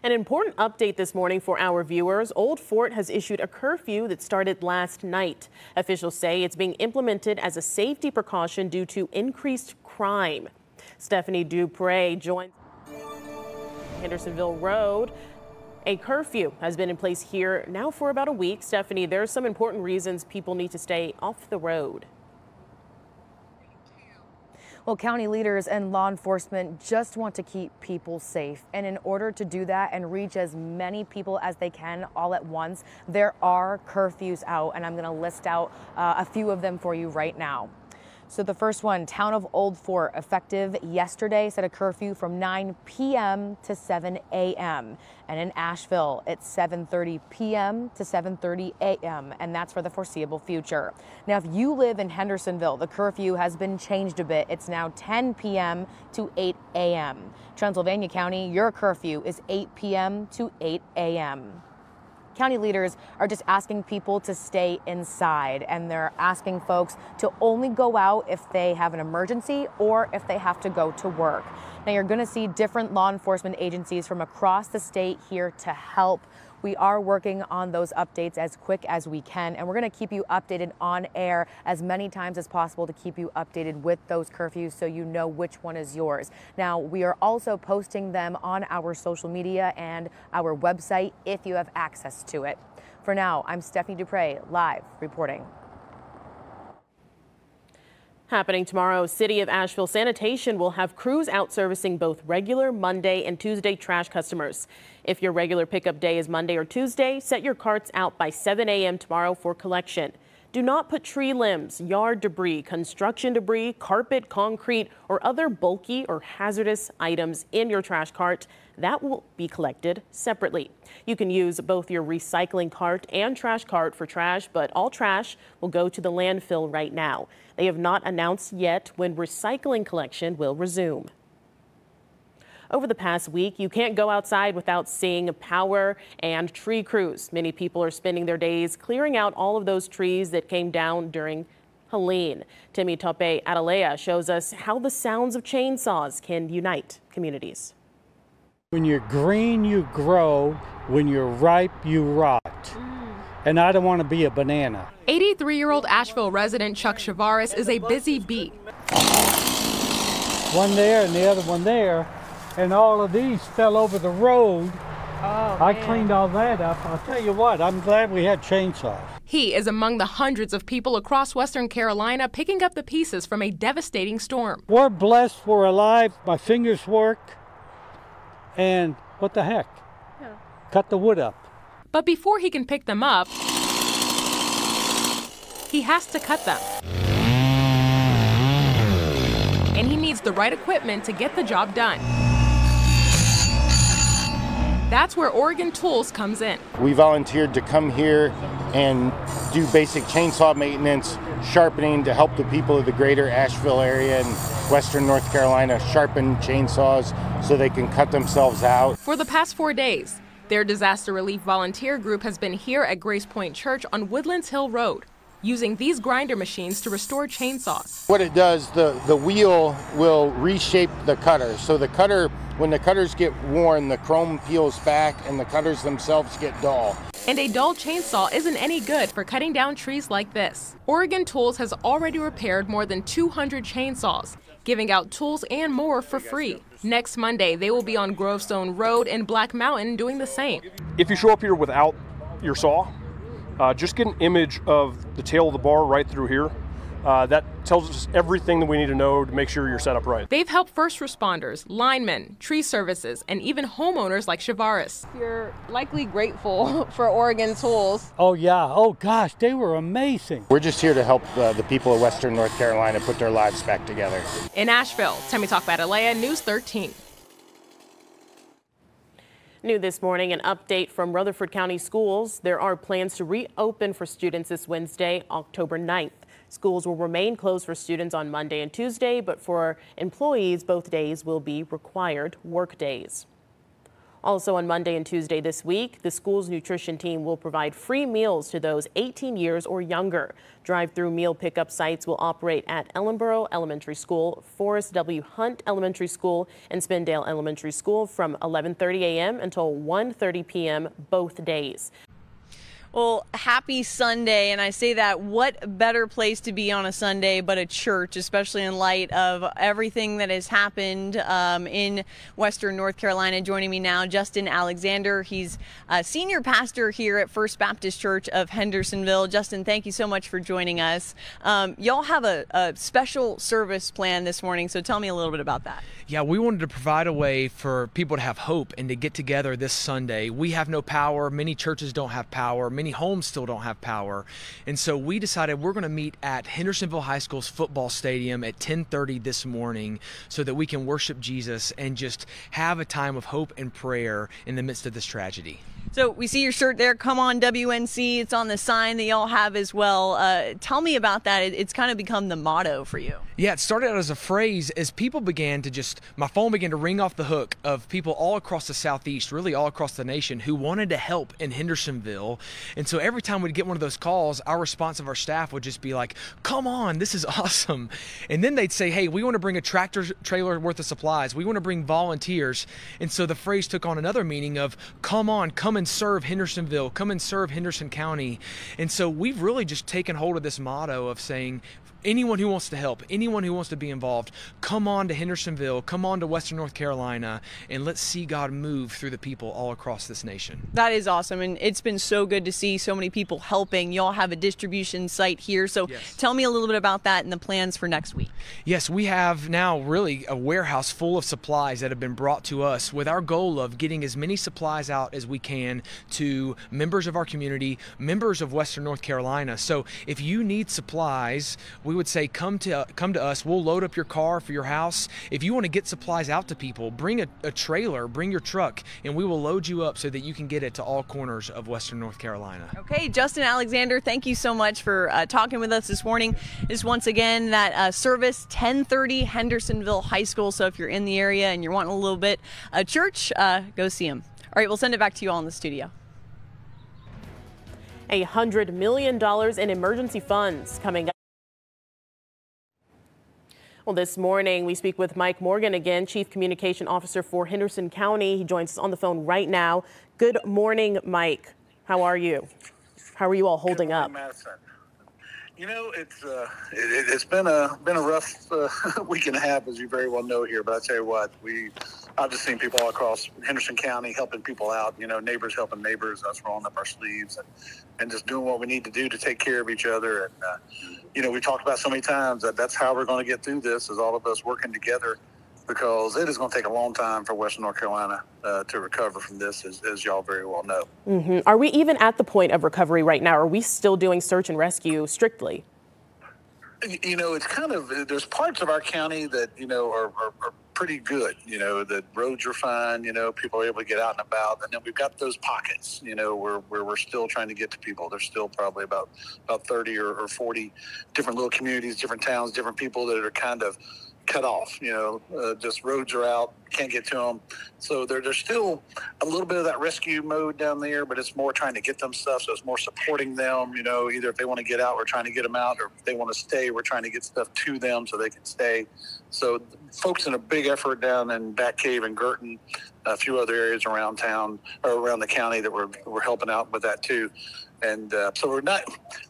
An important update this morning for our viewers. Old Fort has issued a curfew that started last night. Officials say it's being implemented as a safety precaution due to increased crime. Stephanie Dupre joins Hendersonville Road. A curfew has been in place here now for about a week. Stephanie, there are some important reasons people need to stay off the road. Well, county leaders and law enforcement just want to keep people safe. And in order to do that and reach as many people as they can all at once, there are curfews out. And I'm going to list out a few of them for you right now. So the first one, town of Old Fort, effective yesterday, set a curfew from 9 p.m. to 7 a.m. And in Asheville, it's 7:30 p.m. to 7:30 a.m. And that's for the foreseeable future. Now, if you live in Hendersonville, the curfew has been changed a bit. It's now 10 p.m. to 8 a.m. Transylvania County, your curfew is 8 p.m. to 8 a.m. County leaders are just asking people to stay inside, and they're asking folks to only go out if they have an emergency or if they have to go to work. Now, you're going to see different law enforcement agencies from across the state here to help. We are working on those updates as quick as we can, and we're going to keep you updated on air as many times as possible to keep you updated with those curfews so you know which one is yours. Now, we are also posting them on our social media and our website if you have access to it. For now, I'm Stephanie Dupre, live reporting. Happening tomorrow, City of Asheville Sanitation will have crews out servicing both regular Monday and Tuesday trash customers. If your regular pickup day is Monday or Tuesday, set your carts out by 7 a.m. tomorrow for collection. Do not put tree limbs, yard debris, construction debris, carpet, concrete, or other bulky or hazardous items in your trash cart. That will be collected separately. You can use both your recycling cart and trash cart for trash, but all trash will go to the landfill right now. They have not announced yet when recycling collection will resume. Over the past week, you can't go outside without seeing power and tree crews. Many people are spending their days clearing out all of those trees that came down during Helene. Timmy Tope Atalaya shows us how the sounds of chainsaws can unite communities. When you're green, you grow. When you're ripe, you rot. And I don't want to be a banana. 83-year-old Asheville resident Chuck Chavaris is a busy bee. One there and the other one there. And all of these fell over the road. Oh, I cleaned all that up. I'll tell you what, I'm glad we had chainsaws. He is among the hundreds of people across Western Carolina picking up the pieces from a devastating storm. We're blessed, we're alive, my fingers work, and what the heck? Yeah. Cut the wood up. But before he can pick them up, he has to cut them. And he needs the right equipment to get the job done. That's where Oregon Tools comes in. We volunteered to come here and do basic chainsaw maintenance, sharpening to help the people of the greater Asheville area and western North Carolina sharpen chainsaws so they can cut themselves out. For the past 4 days, their disaster relief volunteer group has been here at Grace Point Church on Woodlands Hill Road, using these grinder machines to restore chainsaws. What it does, the wheel will reshape the cutter. So the cutter, when the cutters get worn, the chrome peels back and the cutters themselves get dull. And a dull chainsaw isn't any good for cutting down trees like this. Oregon Tools has already repaired more than 200 chainsaws, giving out tools and more for free. Next Monday, they will be on Grovestone Road in Black Mountain doing the same. If you show up here without your saw, just get an image of the tail of the bar right through here. That tells us everything that we need to know to make sure you're set up right. They've helped first responders, linemen, tree services, and even homeowners like Chavaris. You're likely grateful for Oregon Tools. Oh yeah, oh gosh, they were amazing. We're just here to help the people of western North Carolina put their lives back together. In Asheville, Timmy Batalaya, News 13. New this morning, an update from Rutherford County schools. There are plans to reopen for students this Wednesday, October 9th. Schools will remain closed for students on Monday and Tuesday, but for employees, both days will be required work days. Also on Monday and Tuesday this week, the school's nutrition team will provide free meals to those 18 years or younger. Drive-through meal pickup sites will operate at Ellenboro Elementary School, Forrest W. Hunt Elementary School, and Spindale Elementary School from 11:30 a.m. until 1:30 p.m. both days. Well, happy Sunday, and I say that what better place to be on a Sunday but a church, especially in light of everything that has happened in Western North Carolina. Joining me now, Justin Alexander. He's a senior pastor here at First Baptist Church of Hendersonville. Justin, thank you so much for joining us. Y'all have a special service plan this morning, so tell me a little bit about that. Yeah, we wanted to provide a way for people to have hope and to get together this Sunday. We have no power. Many churches don't have power. Many homes still don't have power. And so we decided we're going to meet at Hendersonville High School's football stadium at 10:30 this morning so that we can worship Jesus and just have a time of hope and prayer in the midst of this tragedy. So we see your shirt there, come on WNC. It's on the sign that y'all have as well. Tell me about that. It's kind of become the motto for you. Yeah, it started out as a phrase as people began to my phone began to ring off the hook of people all across the Southeast, really all across the nation, who wanted to help in Hendersonville. And so every time we'd get one of those calls, our response of our staff would just be like, come on, this is awesome. And then they'd say, hey, we want to bring a tractor trailer worth of supplies. We want to bring volunteers. And so the phrase took on another meaning of, come on, come and serve Hendersonville, come and serve Henderson County. And so we've really just taken hold of this motto of saying, anyone who wants to help, anyone who wants to be involved, come on to Hendersonville, come on to Western North Carolina, and let's see God move through the people all across this nation. That is awesome, and it's been so good to see so many people helping. Y'all have a distribution site here, so yes. Tell me a little bit about that and the plans for next week. Yes, we have now really a warehouse full of supplies that have been brought to us with our goal of getting as many supplies out as we can to members of our community, members of Western North Carolina. So if you need supplies, we would say come to us. We'll load up your car for your house. If you want to get supplies out to people, bring a trailer, bring your truck, and we will load you up so that you can get it to all corners of Western North Carolina. Okay, Justin Alexander, thank you so much for talking with us this morning. Just once again, that service, 10:30 Hendersonville High School. So if you're in the area and you're wanting a little bit of church, go see them. All right, we'll send it back to you all in the studio. $100 million in emergency funds coming up. Well, this morning we speak with Mike Morgan again, Chief Communication Officer for Henderson County. He joins us on the phone right now. Good morning, Mike. How are you? How are you all holding Good morning, up? Madison. You know, it's been a rough week and a half, as you very well know here. But I tell you what, I've just seen people all across Henderson County helping people out. You know, neighbors helping neighbors, us rolling up our sleeves and just doing what we need to do to take care of each other. And you know, we talked about so many times that's how we're going to get through this, is all of us working together, because it is going to take a long time for Western North Carolina to recover from this, as y'all very well know. Mm-hmm. Are we even at the point of recovery right now? Are we still doing search and rescue strictly? You know, it's kind of, there's parts of our county that, you know, are pretty good. You know, the roads are fine, you know, people are able to get out and about. And then we've got those pockets, you know, where we're still trying to get to people. There's still probably about 30 or 40 different little communities, different towns, different people that are kind of cut off, you know, just roads are out, can't get to them. So there's still a little bit of that rescue mode down there, but it's more trying to get them stuff. So it's more supporting them, you know, either if they want to get out, we're trying to get them out, or if they want to stay, we're trying to get stuff to them so they can stay. So folks in a big effort down in Bat Cave and Girton, a few other areas around town or around the county that we're helping out with that too. And so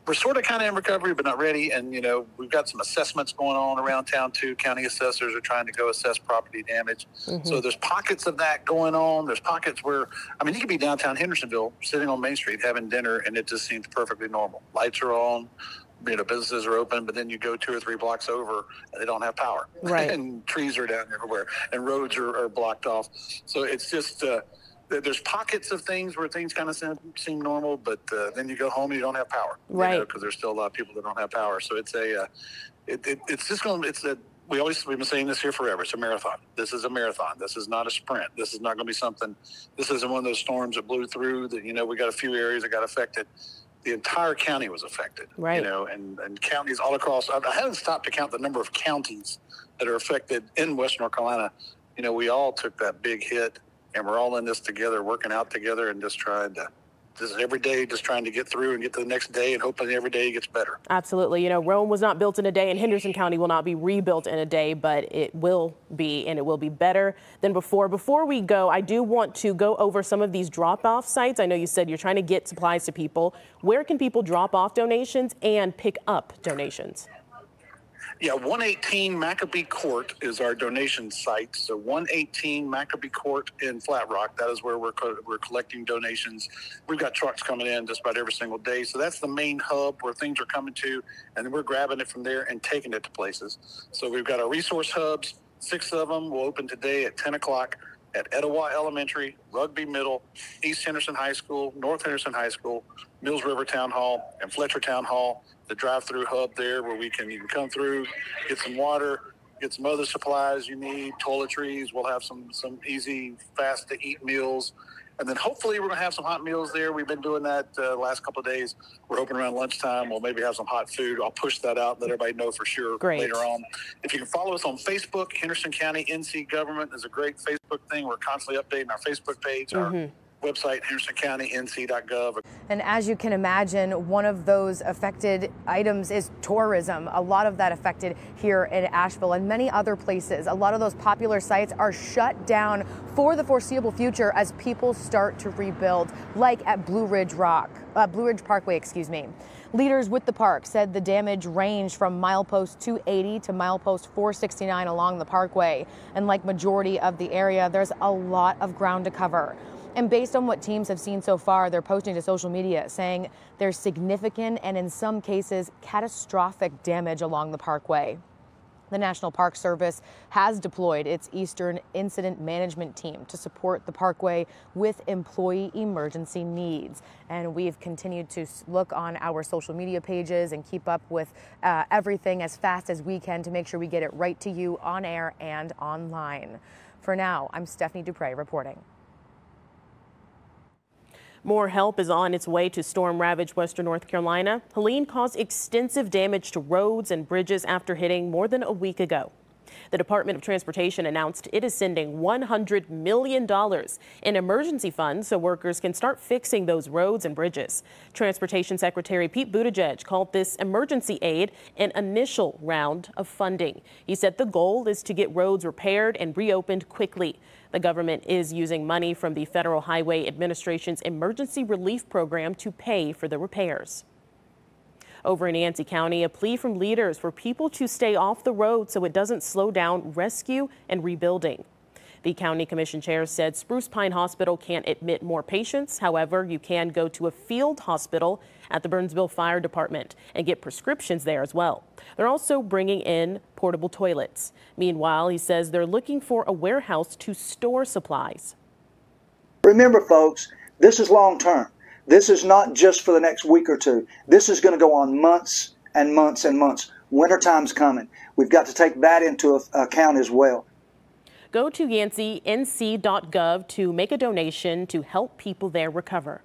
we're sort of kind of in recovery, but not ready. And, you know, we've got some assessments going on around town too. County assessors are trying to go assess property damage. Mm-hmm. So there's pockets of that going on. There's pockets where, I mean, you could be downtown Hendersonville sitting on Main Street having dinner and it just seems perfectly normal. Lights are on, you know, businesses are open, but then you go 2 or 3 blocks over and they don't have power. Right. And trees are down everywhere and roads are blocked off. So it's just, there's pockets of things where things kind of seem normal, but then you go home and you don't have power, right? Because there's still a lot of people that don't have power. So it's we've been saying this here forever. It's a marathon. This is a marathon. This is not a sprint. This is not going to be something. This isn't one of those storms that blew through that, you know, we got a few areas that got affected. The entire county was affected, right? You know, and counties all across. I haven't stopped to count the number of counties that are affected in Western North Carolina. You know, we all took that big hit and we're all in this together, working out together, and just every day just trying to get through and get to the next day, and hoping every day gets better. Absolutely. You know, Rome was not built in a day, and Henderson County will not be rebuilt in a day, but it will be, and it will be better than before. Before we go, I do want to go over some of these drop-off sites. I know you said you're trying to get supplies to people. Where can people drop off donations and pick up donations? Yeah, 118 Maccabee Court is our donation site. So 118 Maccabee Court in Flat Rock, that is where we're collecting donations. We've got trucks coming in just about every single day. So that's the main hub where things are coming to, and then we're grabbing it from there and taking it to places. So we've got our resource hubs, 6 of them will open today at 10 o'clock at Etowah Elementary, Rugby Middle, East Henderson High School, North Henderson High School, Mills River Town Hall, and Fletcher Town Hall. The drive-through hub there where you can come through, get some water, get some other supplies you need, toiletries. We'll have some easy, fast-to-eat meals. And then hopefully we're going to have some hot meals there. We've been doing that the last couple of days. We're hoping around lunchtime we'll maybe have some hot food. I'll push that out and let everybody know for sure later on. If you can follow us on Facebook, Henderson County NC Government is a great Facebook thing. We're constantly updating our Facebook page, our website, hendersoncounty.nc.gov. And as you can imagine, one of those affected items is tourism. A lot of that affected here in Asheville and many other places. A lot of those popular sites are shut down for the foreseeable future as people start to rebuild, like at Blue Ridge Parkway, excuse me. Leaders with the park said the damage ranged from milepost 280 to milepost 469 along the parkway. And like majority of the area, there's a lot of ground to cover. And based on what teams have seen so far, they're posting to social media saying there's significant and in some cases catastrophic damage along the parkway. The National Park Service has deployed its Eastern Incident Management Team to support the parkway with employee emergency needs. And we've continued to look on our social media pages and keep up with everything as fast as we can to make sure we get it right to you on air and online. For now, I'm Stephanie Dupre reporting. More help is on its way to storm-ravaged western North Carolina. Helene caused extensive damage to roads and bridges after hitting more than a week ago. The Department of Transportation announced it is sending $100 million in emergency funds so workers can start fixing those roads and bridges. Transportation Secretary Pete Buttigieg called this emergency aid an initial round of funding. He said the goal is to get roads repaired and reopened quickly. The government is using money from the Federal Highway Administration's Emergency Relief Program to pay for the repairs. Over in Yancey County, a plea from leaders for people to stay off the road so it doesn't slow down rescue and rebuilding. The county commission chair said Spruce Pine Hospital can't admit more patients. However, you can go to a field hospital at the Burnsville Fire Department and get prescriptions there as well. They're also bringing in portable toilets. Meanwhile, he says they're looking for a warehouse to store supplies. Remember, folks, this is long term. This is not just for the next week or two. This is going to go on months and months and months. Wintertime's coming. We've got to take that into account as well. Go to YanceyNC.gov to make a donation to help people there recover.